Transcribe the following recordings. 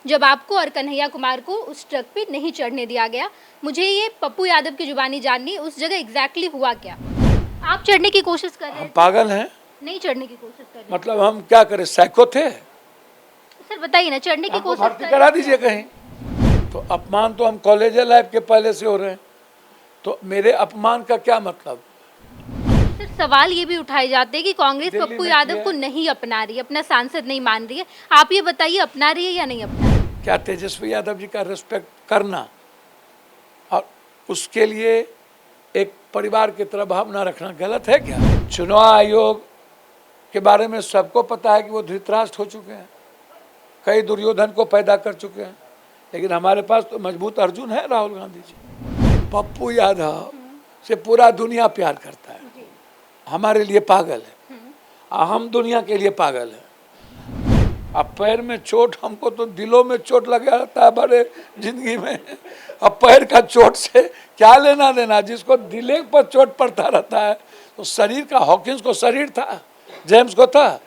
जब आपको और कन्हैया कुमार को उस ट्रक पे नहीं चढ़ने दिया गया। मुझे ये पप्पू यादव की जुबानी जाननी है, उस जगह एग्जैक्टली हुआ क्या? आप चढ़ने की कोशिश कर रहे हम थे? पागल हैं? नहीं चढ़ने की कोशिश कर रहे मतलब हम क्या करें, साइको थे? थे। सर बताइए ना, चढ़ने की हमको कोशिश भर्ती कर करा रहे थे? दीजिए कहीं। तो अपमान तो हम कॉलेज लाइफ के पहले से हो रहे हैं, तो मेरे अपमान का क्या मतलब? सर सवाल ये भी उठाए जाते हैं कि कांग्रेस दिल्ली पप्पू में यादव किया को है। नहीं अपना रही है, अपना सांसद नहीं मान रही है। आप ये बताइए, अपना रही है या नहीं अपना रही है? क्या तेजस्वी यादव जी का रिस्पेक्ट करना और उसके लिए एक परिवार की तरह भावना रखना गलत है क्या? चुनाव आयोग के बारे में सबको पता है कि वो धृतराष्ट्र हो चुके हैं, कई दुर्योधन को पैदा कर चुके हैं, लेकिन हमारे पास तो मजबूत अर्जुन है, राहुल गांधी जी। पप्पू यादव से पूरा दुनिया प्यार करता है, हमारे लिए पागल है, हम दुनिया के लिए पागल है। अब पैर में चोट, हमको तो दिलों में चोट लगा रहता है बड़े जिंदगी में। अब पैर का चोट से क्या लेना देना, जिसको दिले पर चोट पड़ता रहता है। तो शरीर का, हॉकिंस को शरीर था, जेम्स को था।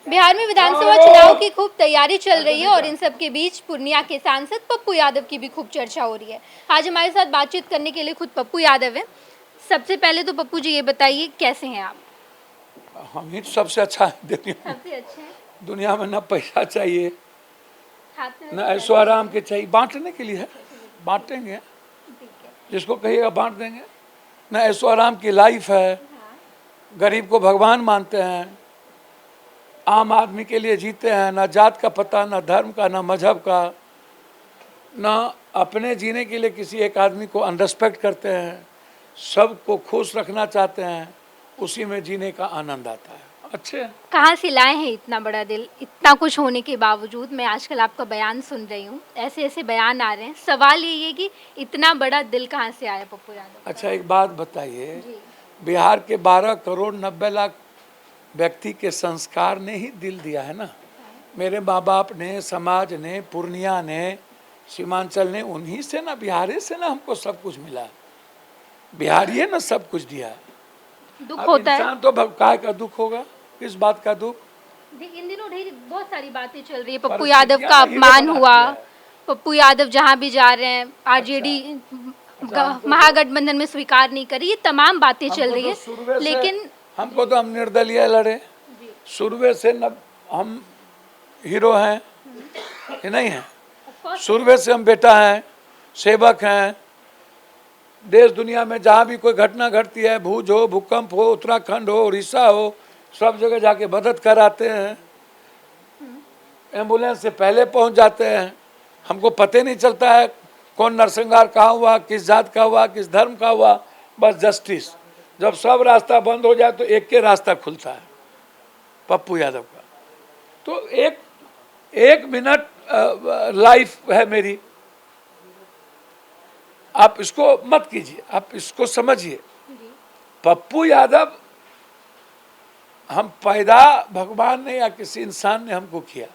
बिहार में विधानसभा चुनाव की खूब तैयारी चल रही है और इन सब के बीच पूर्णिया के सांसद पप्पू यादव की भी खूब चर्चा हो रही है। आज हमारे साथ बातचीत करने के लिए खुद पप्पू यादव है। सबसे पहले तो पप्पू जी ये बताइए, कैसे हैं आप? हम ही सबसे अच्छा है दुनिया में। सबसे अच्छे हैं। दुनिया में ना पैसा चाहिए, हाथ में न ऐशो आराम के चाहिए, बांटने के लिए है, बांटेंगे, ठीक है। जिसको कहिएगा बांट देंगे। न ऐशो आराम की लाइफ है, गरीब को भगवान मानते हैं, आम आदमी के लिए जीते हैं, ना जात का पता, ना धर्म का, ना मजहब का, ना अपने जीने के लिए किसी एक आदमी को अनरिस्पेक्ट करते हैं, सबको खुश रखना चाहते हैं, उसी में जीने का आनंद आता है। अच्छे हैं। कहाँ से लाए हैं इतना बड़ा दिल? इतना कुछ होने के बावजूद मैं आजकल आपका बयान सुन रही हूँ, ऐसे ऐसे बयान आ रहे हैं। सवाल ये है कि इतना बड़ा दिल कहाँ से आया पप्पू यादव का? अच्छा एक बात बताइए, जी। बिहार के 12 करोड़ 90 लाख व्यक्ति के संस्कार ने ही दिल दिया है ना। मेरे माँ बाप ने, समाज ने, पूर्णिया ने, सीमांचल ने, उन्हीं से ना, बिहारी से ना हमको सब कुछ मिला। बिहारी है ना सब कुछ दिया है। दुख अब होता है। इंसान तो काय का दुख होगा, किस बात का दुख? इन दिनों ढेर बहुत सारी बातें चल रही है। पप्पू परिस्थितियां यादव का हीरो अपमान बना हुआ, दिया है। पप्पू यादव जहाँ भी जा रहे हैं आरजेडी महागठबंधन में स्वीकार नहीं करी, ये तमाम बातें चल रही है। लेकिन हमको तो हम निर्दलीय लड़े शुरू से, न हम हीरो हैं कि नहीं हैं? शुरू से हम बेटा हैं, सेवक हैं। देश दुनिया में जहाँ भी कोई घटना घटती है, भूज हो, भूकंप हो, उत्तराखंड हो, उड़ीसा हो, सब जगह जाके मदद कराते हैं, एम्बुलेंस से पहले पहुंच जाते हैं। हमको पता नहीं चलता है कौन नरसंहार कहाँ हुआ, किस जात का हुआ, किस धर्म का हुआ, बस जस्टिस। जब सब रास्ता बंद हो जाए तो एक के रास्ता खुलता है, पप्पू यादव का। तो एक मिनट लाइफ है मेरी, आप इसको मत कीजिए, आप इसको समझिए। पप्पू यादव हम पैदा भगवान ने या किसी इंसान ने हमको किया,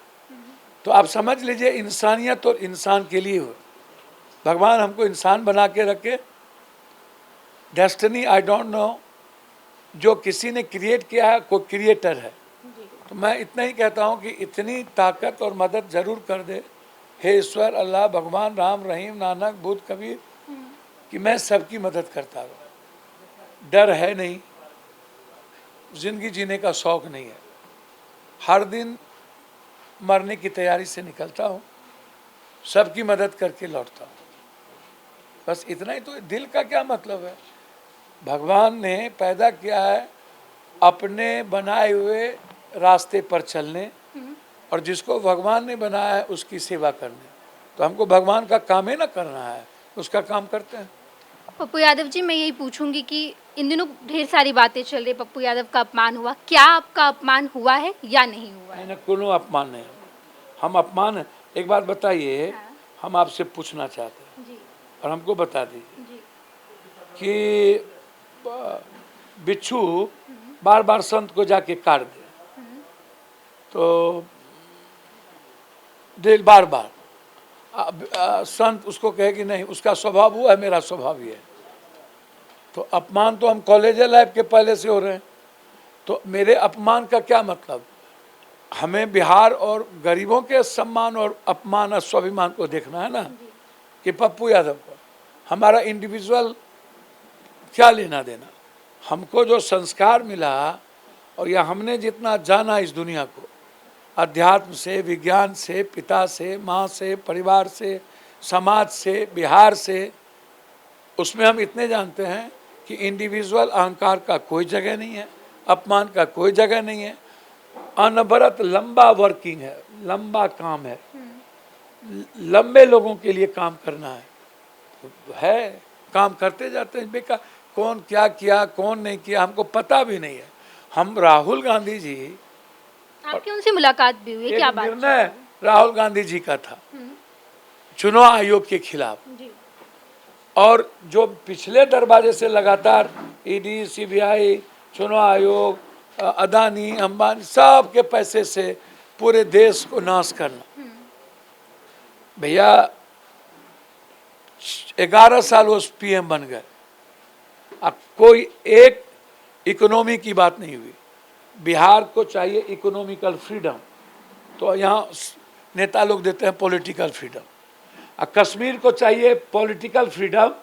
तो आप समझ लीजिए इंसानियत और इंसान के लिए हो। भगवान हमको इंसान बना के रखे, डेस्टिनी आई डोंट नो, जो किसी ने क्रिएट किया है, कोई क्रिएटर है। तो मैं इतना ही कहता हूँ कि इतनी ताकत और मदद जरूर कर दे हे ईश्वर, अल्लाह, भगवान, राम, रहीम, नानक, बुद्ध, कबीर, कि मैं सबकी मदद करता रहूँ। डर है नहीं, जिंदगी जीने का शौक नहीं है, हर दिन मरने की तैयारी से निकलता हूँ, सबकी मदद करके लौटता हूँ। बस इतना ही। तो दिल का क्या मतलब है? भगवान ने पैदा किया है अपने बनाए हुए रास्ते पर चलने, और जिसको भगवान ने बनाया है उसकी सेवा करने। तो हमको भगवान का काम ही ना करना है, उसका काम करते हैं। पप्पू यादव जी, मैं यही पूछूंगी कि इन दिनों ढेर सारी बातें चल रही है, पप्पू यादव का अपमान हुआ, क्या आपका अपमान हुआ है या नहीं हुआ है? नहीं, कोनो अपमान नहीं, हम अपमान। एक बात बताइए, हम आपसे पूछना चाहते हैं जी। और हमको बता दीजिए जी। कि बिच्छू बार बार संत को जाके काट दे, तो दिल बार बार संत उसको कहे कि नहीं, उसका स्वभाव हुआ है, मेरा स्वभाव ही है। तो अपमान तो हम कॉलेज लाइफ के पहले से हो रहे हैं, तो मेरे अपमान का क्या मतलब? हमें बिहार और गरीबों के सम्मान और अपमान और स्वाभिमान को देखना है ना, कि पप्पू यादव को हमारा इंडिविजुअल क्या लेना देना। हमको जो संस्कार मिला और या हमने जितना जाना इस दुनिया को, अध्यात्म से, विज्ञान से, पिता से, माँ से, परिवार से, समाज से, बिहार से, उसमें हम इतने जानते हैं कि इंडिविजुअल अहंकार का कोई जगह नहीं है, अपमान का कोई जगह नहीं है। अनवरत लंबा वर्किंग है, लंबा काम है, लंबे लोगों के लिए काम करना है, काम करते जाते हैं। बेकार कौन क्या किया कौन नहीं किया हमको पता भी नहीं है। हम राहुल गांधी जी, आपकी उनसे मुलाकात भी हुई, क्या एक बात? निर्णय राहुल गांधी जी का था चुनाव आयोग के खिलाफ, जी और जो पिछले दरवाजे से लगातार ईडी, सीबीआई, चुनाव आयोग, अदानी, अंबानी, सब के पैसे से पूरे देश को नाश करना। भैया 11 साल वो पीएम बन गए, अब कोई एक इकोनॉमी की बात नहीं हुई। बिहार को चाहिए इकोनॉमिकल फ्रीडम, तो यहाँ नेता लोग देते हैं पॉलिटिकल फ्रीडम। और कश्मीर को चाहिए पॉलिटिकल फ्रीडम,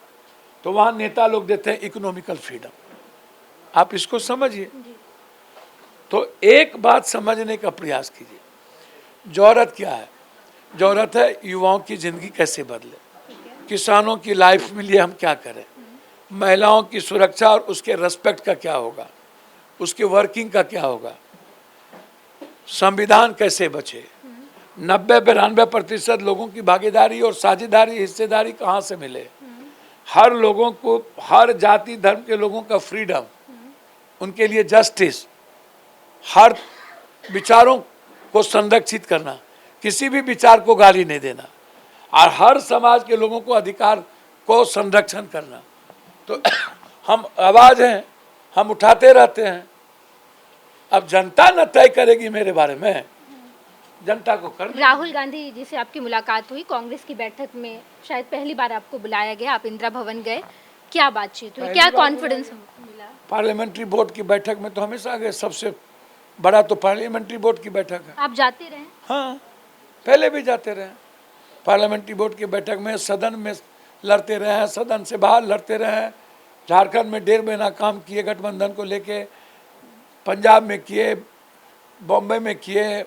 तो वहाँ नेता लोग देते हैं इकोनॉमिकल फ्रीडम। आप इसको समझिए। तो एक बात समझने का प्रयास कीजिए, जरूरत क्या है? जरूरत है युवाओं की ज़िंदगी कैसे बदले, किसानों की लाइफ में लिए हम क्या करें, महिलाओं की सुरक्षा और उसके रेस्पेक्ट का क्या होगा, उसके वर्किंग का क्या होगा, संविधान कैसे बचे, 90-92% लोगों की भागीदारी और साझेदारी, हिस्सेदारी कहाँ से मिले, हर लोगों को, हर जाति धर्म के लोगों का फ्रीडम, उनके लिए जस्टिस, हर विचारों को संरक्षित करना, किसी भी विचार को गाली नहीं देना, और हर समाज के लोगों को अधिकार को संरक्षण करना। तो हम आवाज़ हैं, हम उठाते रहते हैं। अब जनता न तय करेगी मेरे बारे में, जनता को कर। राहुल गांधी जी से आपकी मुलाकात हुई कांग्रेस की बैठक में, शायद पहली बार आपको बुलाया गया, आप इंदिरा भवन गए, क्या बातचीत हुई, क्या कॉन्फिडेंस मिला? पार्लियामेंट्री बोर्ड की बैठक में तो हमेशा गए, सबसे बड़ा तो पार्लियामेंट्री बोर्ड की बैठक है। आप जाते रहे? हाँ, पहले भी जाते रहे। पार्लियामेंट्री बोर्ड की बैठक में सदन में लड़ते रहे हैं, सदन से बाहर लड़ते रहे हैं। झारखंड में 1.5 महीना काम किए गठबंधन को लेके, पंजाब में किए, बॉम्बे में किए।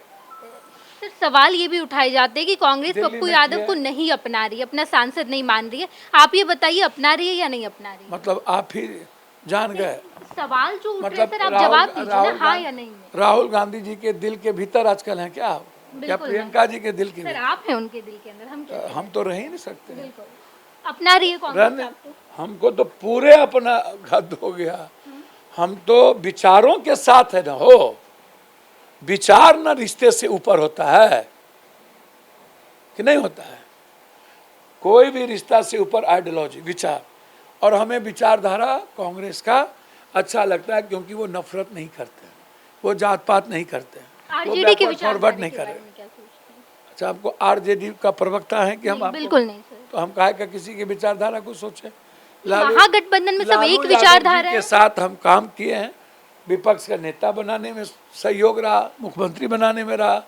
सर सवाल ये भी उठाए जाते हैं कि कांग्रेस दिल्ली पप्पू में यादव किया। को नहीं अपना रही है, अपना सांसद नहीं मान रही है। आप ये बताइए, अपना रही है या नहीं अपना रही है? मतलब आप ही जान गए। सवाल जो उठ रहे मतलब सर, आप जवाब दीजिए ना, हाँ या नहीं में। राहुल गांधी जी के दिल के भीतर आजकल हैं क्या आप? या बिल्कुल प्रियंका जी के दिल के सर, भीतर? आप हैं उनके दिल के अंदर, हम क्या? हम तो रह ही नहीं सकते। बिल्कुल अपना रही है कांग्रेस रहने आपको? हमको तो पूरे अपना हद हो गया। हम तो विचारों के साथ है ना, हो विचार ना रिश्ते से ऊपर होता है कि नहीं होता है? कोई भी रिश्ता से ऊपर आइडियोलॉजी, विचार। और हमें विचारधारा कांग्रेस का अच्छा लगता है, क्योंकि वो नफरत नहीं करते हैं, वो जात पात नहीं करते हैं, वो आरजेडी के backward विचार forward नहीं करे। क्या सोचते हैं? अच्छा, आपको आरजेडी का प्रवक्ता है कि हम नहीं, आपको, बिल्कुल नहीं सर। तो हम काहे का किसी की विचारधारा को सोचे? लालू महागठबंधन में सब लालू एक यादव विचारधारा जी है। के साथ हम काम किए हैं, विपक्ष का नेता बनाने में सहयोग रहा, मुख्यमंत्री बनाने में रहा,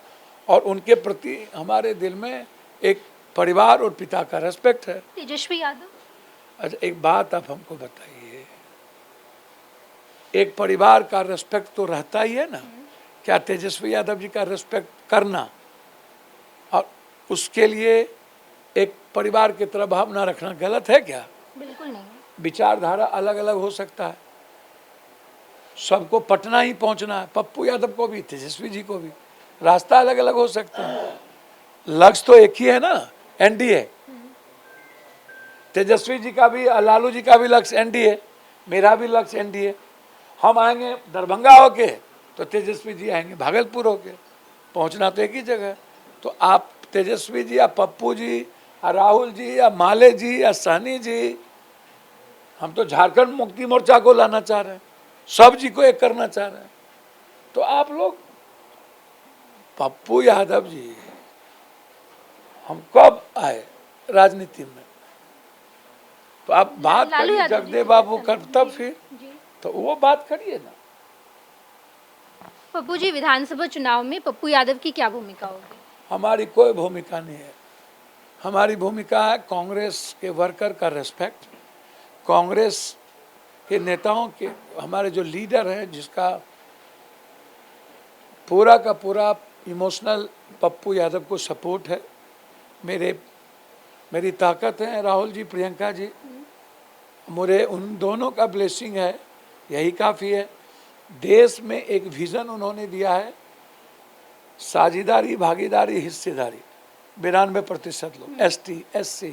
और उनके प्रति हमारे दिल में एक परिवार और पिता का रेस्पेक्ट है। तेजस्वी यादव, अच्छा, एक बात आप हमको बताइए, एक परिवार का रेस्पेक्ट तो रहता ही है ना, क्या तेजस्वी यादव जी का रेस्पेक्ट करना और उसके लिए एक परिवार की तरह भावना रखना गलत है क्या? बिल्कुल नहीं। विचारधारा अलग अलग हो सकता है, सबको पटना ही पहुंचना है, पप्पू यादव को भी, तेजस्वी जी को भी, रास्ता अलग अलग हो सकता है, लक्ष्य तो एक ही है ना, एनडीए। तेजस्वी जी का भी, लालू जी का भी लक्ष्य एनडीए, मेरा भी लक्ष्य एनडीए। हम आएंगे दरभंगा होके, तो तेजस्वी जी आएंगे भागलपुर होके, पहुंचना तो एक ही जगह है। तो आप तेजस्वी जी या पप्पू जी या राहुल जी या माले जी या सहनी जी, हम तो झारखंड मुक्ति मोर्चा को लाना चाह रहे हैं, सब जी को एक करना चाह रहे हैं। तो आप लोग, पप्पू यादव जी, हम कब आए राजनीति में? तो आप बात लालू करिए यादव जी जगदेव के बाबू साथ कर, तब फिर जी। तो वो बात करिए ना। पप्पू जी, विधानसभा चुनाव में पप्पू यादव की क्या भूमिका होगी? हमारी कोई भूमिका नहीं है। हमारी भूमिका है कांग्रेस के वर्कर का रेस्पेक्ट, कांग्रेस के नेताओं के, हमारे जो लीडर हैं जिसका पूरा का पूरा इमोशनल पप्पू यादव को सपोर्ट है। मेरी ताकत है राहुल जी, प्रियंका जी, मुझे उन दोनों का ब्लेसिंग है, यही काफ़ी है। देश में एक विज़न उन्होंने दिया है, साझेदारी, भागीदारी, हिस्सेदारी। 92% लोग, ST, SC,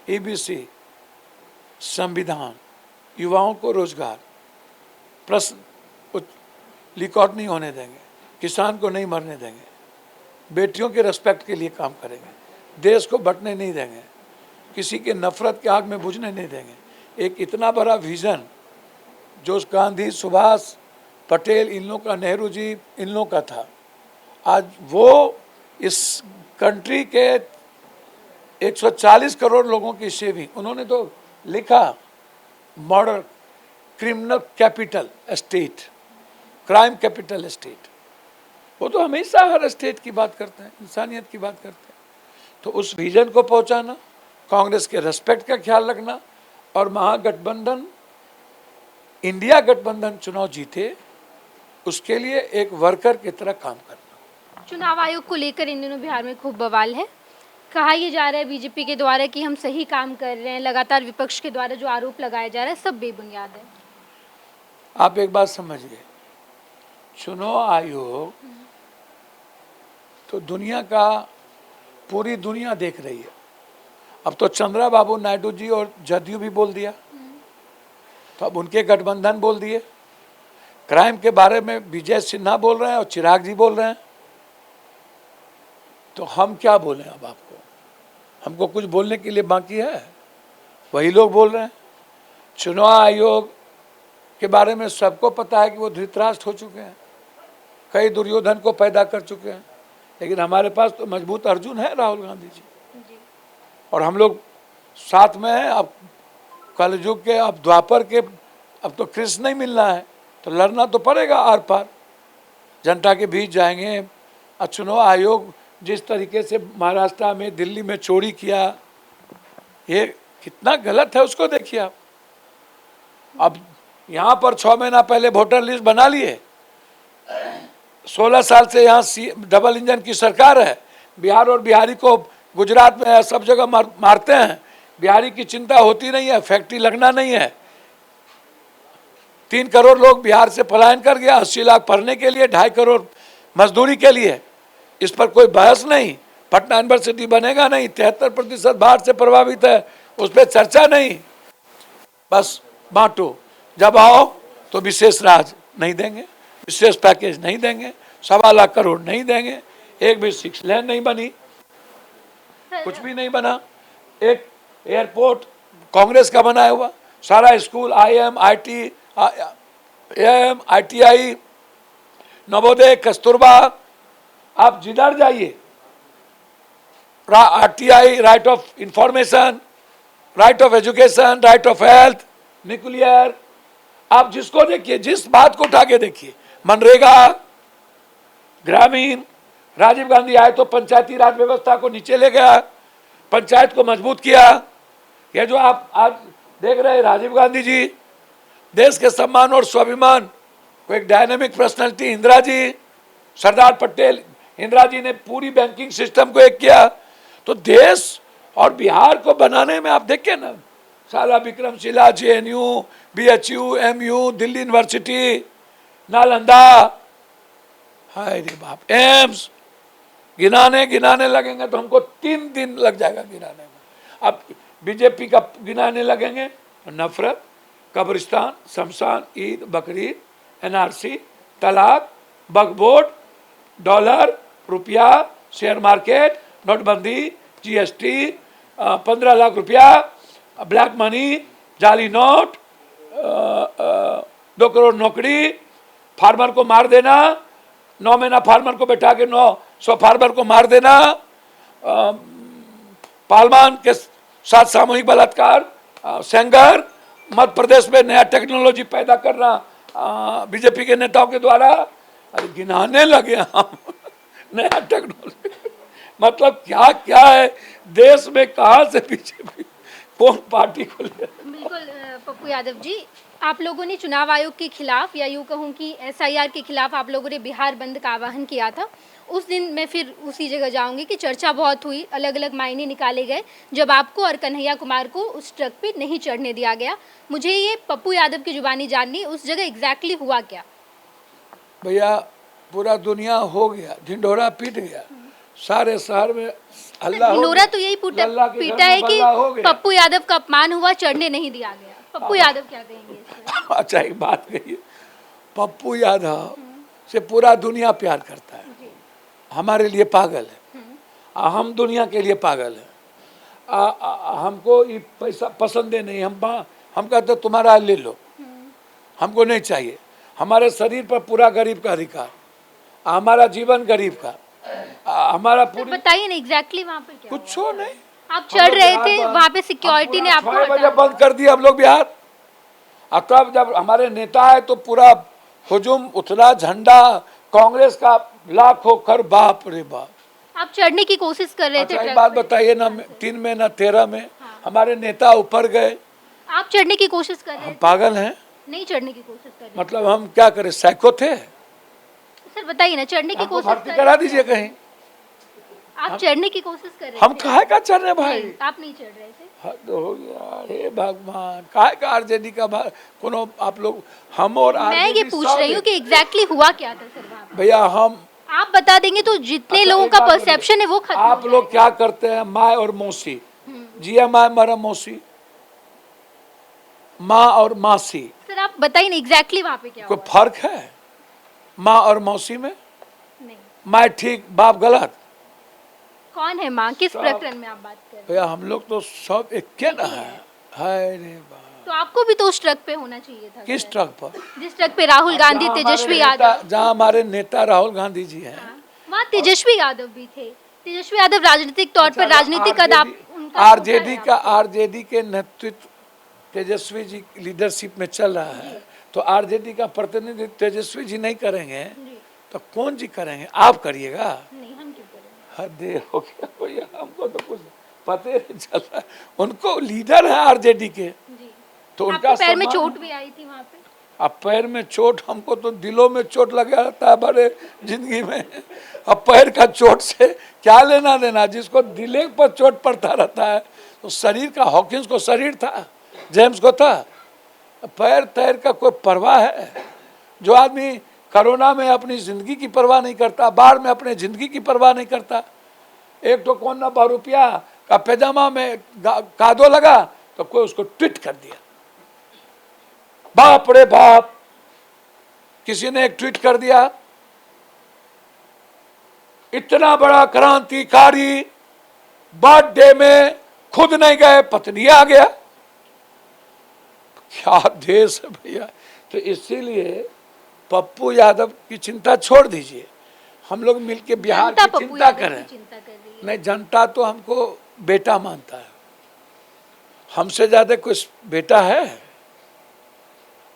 EBC, संविधान, युवाओं को रोजगार, प्रश्न लिकआउट नहीं होने देंगे, किसान को नहीं मरने देंगे, बेटियों के रेस्पेक्ट के लिए काम करेंगे, देश को बंटने नहीं देंगे, किसी के नफरत के आग में बुझने नहीं देंगे। एक इतना बड़ा विज़न जो गांधी, सुभाष पटेल, इन लोगों का, नेहरू जी, इन लोगों का था, आज वो इस कंट्री के 140 करोड़ लोगों की सेविंग, उन्होंने तो लिखा modern criminal capital state, crime capital state. वो तो हमेशा हर स्टेट की बात करते हैं, इंसानियत की बात करते हैं। तो उस विजन को पहुंचाना, कांग्रेस के रेस्पेक्ट का ख्याल रखना और महागठबंधन, इंडिया गठबंधन चुनाव जीते, उसके लिए एक वर्कर की तरह काम करना। चुनाव आयोग को लेकर इन दिनों बिहार में खूब बवाल है। कहा यह जा रहा है बीजेपी के द्वारा कि हम सही काम कर रहे हैं, लगातार विपक्ष के द्वारा जो आरोप लगाया जा रहा है सब बेबुनियाद है। आप एक बात समझिए, चुनाव आयोग तो दुनिया का, पूरी दुनिया देख रही है। अब तो चंद्रा बाबू नायडू जी और जदयू भी बोल दिया, तो अब उनके गठबंधन बोल दिए। क्राइम के बारे में विजय सिन्हा बोल रहे हैं और चिराग जी बोल रहे हैं। तो हम क्या बोलें अब आपको? हमको कुछ बोलने के लिए बाकी है? वही लोग बोल रहे हैं। चुनाव आयोग के बारे में सबको पता है कि वो धृतराष्ट्र हो चुके हैं, कई दुर्योधन को पैदा कर चुके हैं, लेकिन हमारे पास तो मजबूत अर्जुन है राहुल गांधी जी, और हम लोग साथ में हैं। अब कलयुग के, अब द्वापर के, अब तो कृष्ण नहीं मिलना है, तो लड़ना तो पड़ेगा आर पार, जनता के बीच जाएंगे। और चुनाव आयोग जिस तरीके से महाराष्ट्र में, दिल्ली में चोरी किया, ये कितना गलत है उसको देखिए आप। अब यहाँ पर 6 महीना पहले वोटर लिस्ट बना लिए, 16 साल से यहाँ डबल इंजन की सरकार है। बिहार और बिहारी को गुजरात में सब जगह मारते हैं, बिहारी की चिंता होती नहीं है, फैक्ट्री लगना नहीं है। 3 करोड़ लोग बिहार से पलायन कर गया, 80 लाख पढ़ने के लिए, 2.5 करोड़ मजदूरी के लिए। इस पर कोई बहस नहीं। पटना यूनिवर्सिटी बनेगा नहीं, 73% बाढ़ से प्रभावित है, उस पर चर्चा नहीं। बस बांटो, जब आओ तो विशेष राज नहीं देंगे, विशेष पैकेज नहीं देंगे, 1.25 लाख करोड़ नहीं देंगे, एक भी 6 लेन नहीं बनी, कुछ भी नहीं बना। एक एयरपोर्ट कांग्रेस का बनाया हुआ, सारा school IIM, ITI, Navodaya, Kasturba, आप जिधर जाइए, RTI, right of information, right of education, right of health, nuclear, आप जिसको देखिए, जिस बात को उठा के देखिए, मनरेगा, ग्रामीण। राजीव गांधी आए तो पंचायती राज व्यवस्था को नीचे ले गया, पंचायत को मजबूत किया। ये जो आप आज देख रहे हैं, राजीव गांधी जी देश के सम्मान और स्वाभिमान को एक डायनेमिक पर्सनालिटी, इंदिरा जी, सरदार पटेल, इंदिरा जी ने पूरी बैंकिंग सिस्टम को एक किया। तो देश और बिहार को बनाने में आप देखिए ना, साला Vikramshila, JNU, BHU, MU, Delhi university, Nalanda, हाय रे बाप, एम्स, गिनाने लगेंगे तो हमको 3 दिन लग जाएगा गिनाने में। अब बीजेपी का गिनाने लगेंगे, नफरत, कब्रिस्तान, शमशान, ईद, बकरीद, NRC, तलाक, वक्फ, डॉलर, रुपया, शेयर मार्केट, नोटबंदी, GST, 15 लाख रुपया, ब्लैक मनी, जाली नोट, 2 करोड़ नौकरी, फार्मर को मार देना, 9 महीना फार्मर को बैठा के 900 फार्मर को मार देना, पालमान के साथ सामूहिक बलात्कार, सेंगर, मध्य प्रदेश में नया टेक्नोलॉजी पैदा करना बीजेपी के नेताओं के द्वारा, अरे गिनाने लगे हम नया टेक्नोलॉजी, मतलब क्या क्या है देश में, कहाँ से बीजेपी कौन पार्टी को ले। बिल्कुल पप्पू यादव जी, आप लोगों ने चुनाव आयोग के खिलाफ या यूँ कहूँ कि एसआईआर के खिलाफ आप लोगों ने बिहार बंद का आह्वान किया था। उस दिन मैं फिर उसी जगह जाऊंगी कि चर्चा बहुत हुई, अलग अलग मायने निकाले गए जब आपको और कन्हैया कुमार को उस ट्रक पे नहीं चढ़ने दिया गया। मुझे ये पप्पू यादव की जुबानी जाननी, उस जगह एग्जैक्टली हुआ क्या? भैया पूरा दुनिया हो गया, ढिंढोरा पीट गया, सारे शहर में हल्ला हो ढिंढोरा तो यही लल्ला के घर पीटा में है कि बल्ला हो गया। पप्पू यादव का अपमान हुआ, चढ़ने नहीं दिया गया। पप्पू यादव क्या कहेंगे इस पर? अच्छा एक बात कहिए, पप्पू यादव से पूरा दुनिया प्यार करता है, जी। हमारे लिए पागल है, हम दुनिया के लिए पागल है। हमको ये पैसा पसंद है नहीं, हम कहते तुम्हारा ले लो, हमको नहीं चाहिए। हमारे शरीर पर पूरा गरीब का अधिकार, हमारा जीवन गरीब का, हमारा सर पूरी बताइए ना एग्जैक्टली वहाँ पे क्या कुछ हुआ? हो नहीं। आप चढ़ रहे थे, वहाँ पे सिक्योरिटी ने आपको 6 बजे हटाया। बंद कर दिया हम लोग बिहार। और तब जब हमारे नेता आए तो पूरा हुजूम उतरा, झंडा कांग्रेस का लाखों कर, बाप रे बाप। आप चढ़ने की कोशिश कर रहे थे अच्छा एक ट्रक बात पे। बताइए ना, 3 में ना 13 में हमारे नेता ऊपर गए, आप चढ़ने की कोशिश कर रहे हम थे, पागल हैं? नहीं चढ़ने की कोशिश कर रहे मतलब हम क्या करें, साइको थे? थे। सर बताइए ना, चढ़ने की हमको कोशिश भर्ती कर करा रहे दीजिए कहीं। थे? आप चढ़ने की कोशिश कर रहे हम थे? काहे का चल रहे भाई? नहीं, आप नहीं चढ़ रहे थे। हद हो गया, हे भगवान, काहे का आरजेडी का कोनो आप लोग, हम और मैं ये आरजेडी पूछ रही हूँ कि एग्जैक्टली हुआ क्या था सर वहाँ पे? भैया हम आप बता देंगे तो जितने अच्छा, लोगों एक का बात बोलिए, परसेप्शन है वो खत्म हो आप लोग क्या करते हैं, माँ और मौसी, जिया माँ मरा मौसी, माँ और मासी, जाएगा। सर आप बताइए ना एग्जैक्टली वहाँ पे क्या कोई हुआ? फर्क है माँ और मौसी में? नहीं। माँ ठीक बाप गलत? कौन है माँ, किस प्रकरण में आप बात कर रहे हैं? भैया हम लोग तो सब एक के ना है। हाय रे बाप, तो आपको भी तो उस ट्रक पे होना चाहिए था किस सर। ट्रक पर? जिस ट्रक पे राहुल गांधी, तेजस्वी यादव, जहाँ हमारे नेता राहुल गांधी जी हैं। वहाँ तेजस्वी यादव भी थे। तेजस्वी यादव राजनीतिक तौर पर राजनीतिक कद आप उनका आरजेडी का, आरजेडी के नेतृत्व तेजस्वी जी लीडरशिप में चल रहा है, तो आरजेडी का प्रतिनिधित्व तेजस्वी जी नहीं करेंगे जी। तो कौन जी करेंगे? आप करिएगा? नहीं, हम क्यों करें? हद हो गया भैया, हमको तो कुछ पता ही नहीं चल रहा है। उनको लीडर है आरजेडी के, जी। तो उनका आपको पैर में सम्मान- चोट भी आई थी वहाँ पे? अब पैर में चोट, हमको तो दिलों में चोट लगा रहता है बड़े जिंदगी में। अब पैर का चोट से क्या लेना देना, जिसको दिले पर चोट पड़ता रहता है। तो शरीर का, हॉकिंस को शरीर था, जेम्स को था, पैर तैर का कोई परवाह है? जो आदमी कोरोना में अपनी जिंदगी की परवाह नहीं करता, बाढ़ में अपने जिंदगी की परवाह नहीं करता, एक तो कौन ना ₹12 का पैजामा में कादो लगा तो कोई उसको ट्वीट कर दिया, बाप रे बाप, किसी ने एक ट्वीट कर दिया, इतना बड़ा क्रांतिकारी बर्थडे में खुद नहीं गए, पत्नी आ गया। क्या देश है भैया। तो इसीलिए पप्पू यादव की चिंता छोड़ दीजिए, हम लोग मिलके बिहार जनता की पप्पू चिंता यादव की करें। चिंता कर रही है। नहीं, जनता तो हमको बेटा मानता है, हमसे ज्यादा कुछ बेटा है?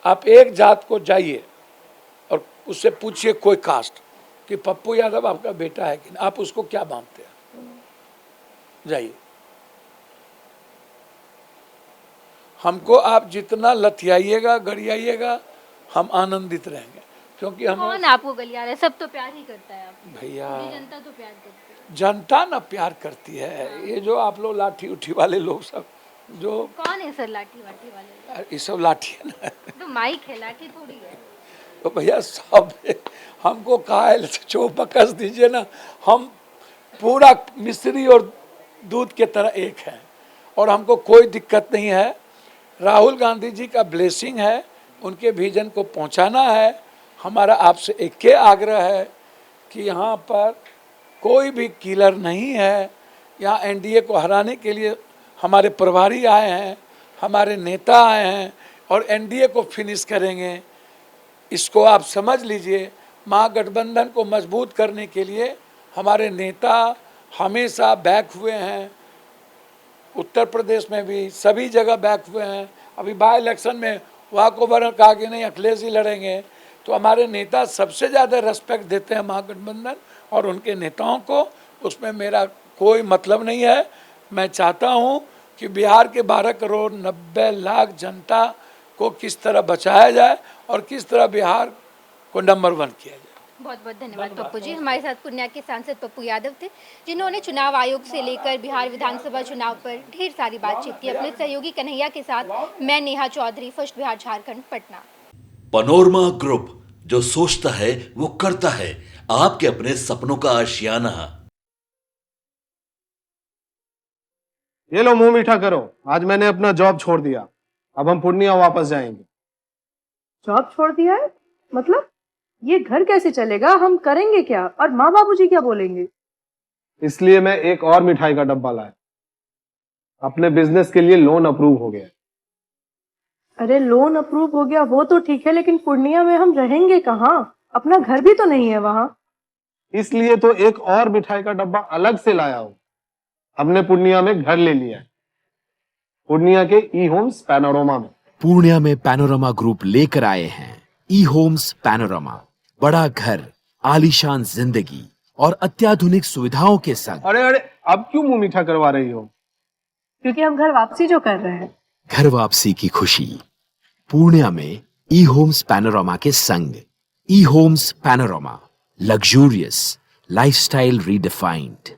आप एक जात को जाइए और उससे पूछिए कोई कास्ट कि पप्पू यादव आपका बेटा है कि नहीं, आप उसको क्या मानते हैं? जाइए, हमको आप जितना लथियाइएगा, गरियाइएगा, हम आनंदित रहेंगे, क्योंकि हम कौन आपको गलिया रहा है? सब तो प्यार ही करता है आपको। भैया, पूरी जनता तो प्यार करती है। जनता ना प्यार करती है, ये जो आप लोग लाठी उठी वाले लोग सब, जो कौन है सर लाठी वाठी वाले? ये सब लाठी है ना, तो माइक है, लाठी थोड़ी है। तो भैया सब हमको कायल से चोप कस दीजिए ना, हम पूरा मिश्री और दूध के तरह एक हैं और हमको कोई दिक्कत नहीं है। राहुल गांधी जी का ब्लेसिंग है, उनके विजन को पहुंचाना है। हमारा आपसे एक के आग्रह है कि यहाँ पर कोई भी किलर नहीं है, यहाँ एनडीए को हराने के लिए हमारे प्रभारी आए हैं, हमारे नेता आए हैं और एनडीए को फिनिश करेंगे। इसको आप समझ लीजिए, महागठबंधन को मजबूत करने के लिए हमारे नेता हमेशा बैक हुए हैं, उत्तर प्रदेश में भी सभी जगह बैक हुए हैं। अभी बाई इलेक्शन में वॉक ओवर कहा कि नहीं अखिलेश जी लड़ेंगे, तो हमारे नेता सबसे ज़्यादा रेस्पेक्ट देते हैं महागठबंधन और उनके नेताओं को, उसमें मेरा कोई मतलब नहीं है। मैं चाहता हूं कि बिहार के 12 करोड़ 90 लाख जनता को किस तरह बचाया जाए और किस तरह बिहार को नंबर 1 किया जाए। बहुत बहुत धन्यवाद पप्पू जी। हमारे साथ पूर्णिया के सांसद पप्पू यादव थे, जिन्होंने चुनाव आयोग से लेकर बिहार विधानसभा चुनाव पर ढेर सारी बातचीत की अपने सहयोगी कन्हैया के साथ। मैं Neha Chaudhary, first Bihar Jharkhand, Patna. Panorama group, जो सोचता है वो करता है, आपके अपने सपनों का आशियाना। ये लो मुंह मीठा करो, आज मैंने अपना जॉब छोड़ दिया, अब हम पूर्णिया वापस जाएंगे। जॉब छोड़ दिया है? मतलब ये घर कैसे चलेगा? हम करेंगे क्या? और माँ बाबूजी क्या बोलेंगे? इसलिए मैं एक और मिठाई का डब्बा लाया। अपने बिजनेस के लिए लोन अप्रूव हो गया। अरे लोन अप्रूव हो गया वो तो ठीक है, लेकिन पूर्णिया में हम रहेंगे कहाँ? अपना घर भी तो नहीं है वहाँ। इसलिए तो एक और मिठाई का डब्बा अलग से लाया हूँ। हमने पूर्णिया में घर ले लिया है, पूर्णिया के ई होम्स पैनोरमा में। पूर्णिया में पैनोरमा ग्रुप लेकर आए हैं ई होम्स पैनोरमा। बड़ा घर, आलीशान जिंदगी और अत्याधुनिक सुविधाओं के संग। अरे अरे, अब क्यों मुंह मीठा करवा रही हो? क्योंकि हम घर वापसी जो कर रहे हैं। घर वापसी की खुशी पूर्णिया में ई होम्स पैनोरमा के संग। ई homes panorama, luxurious lifestyle redefined.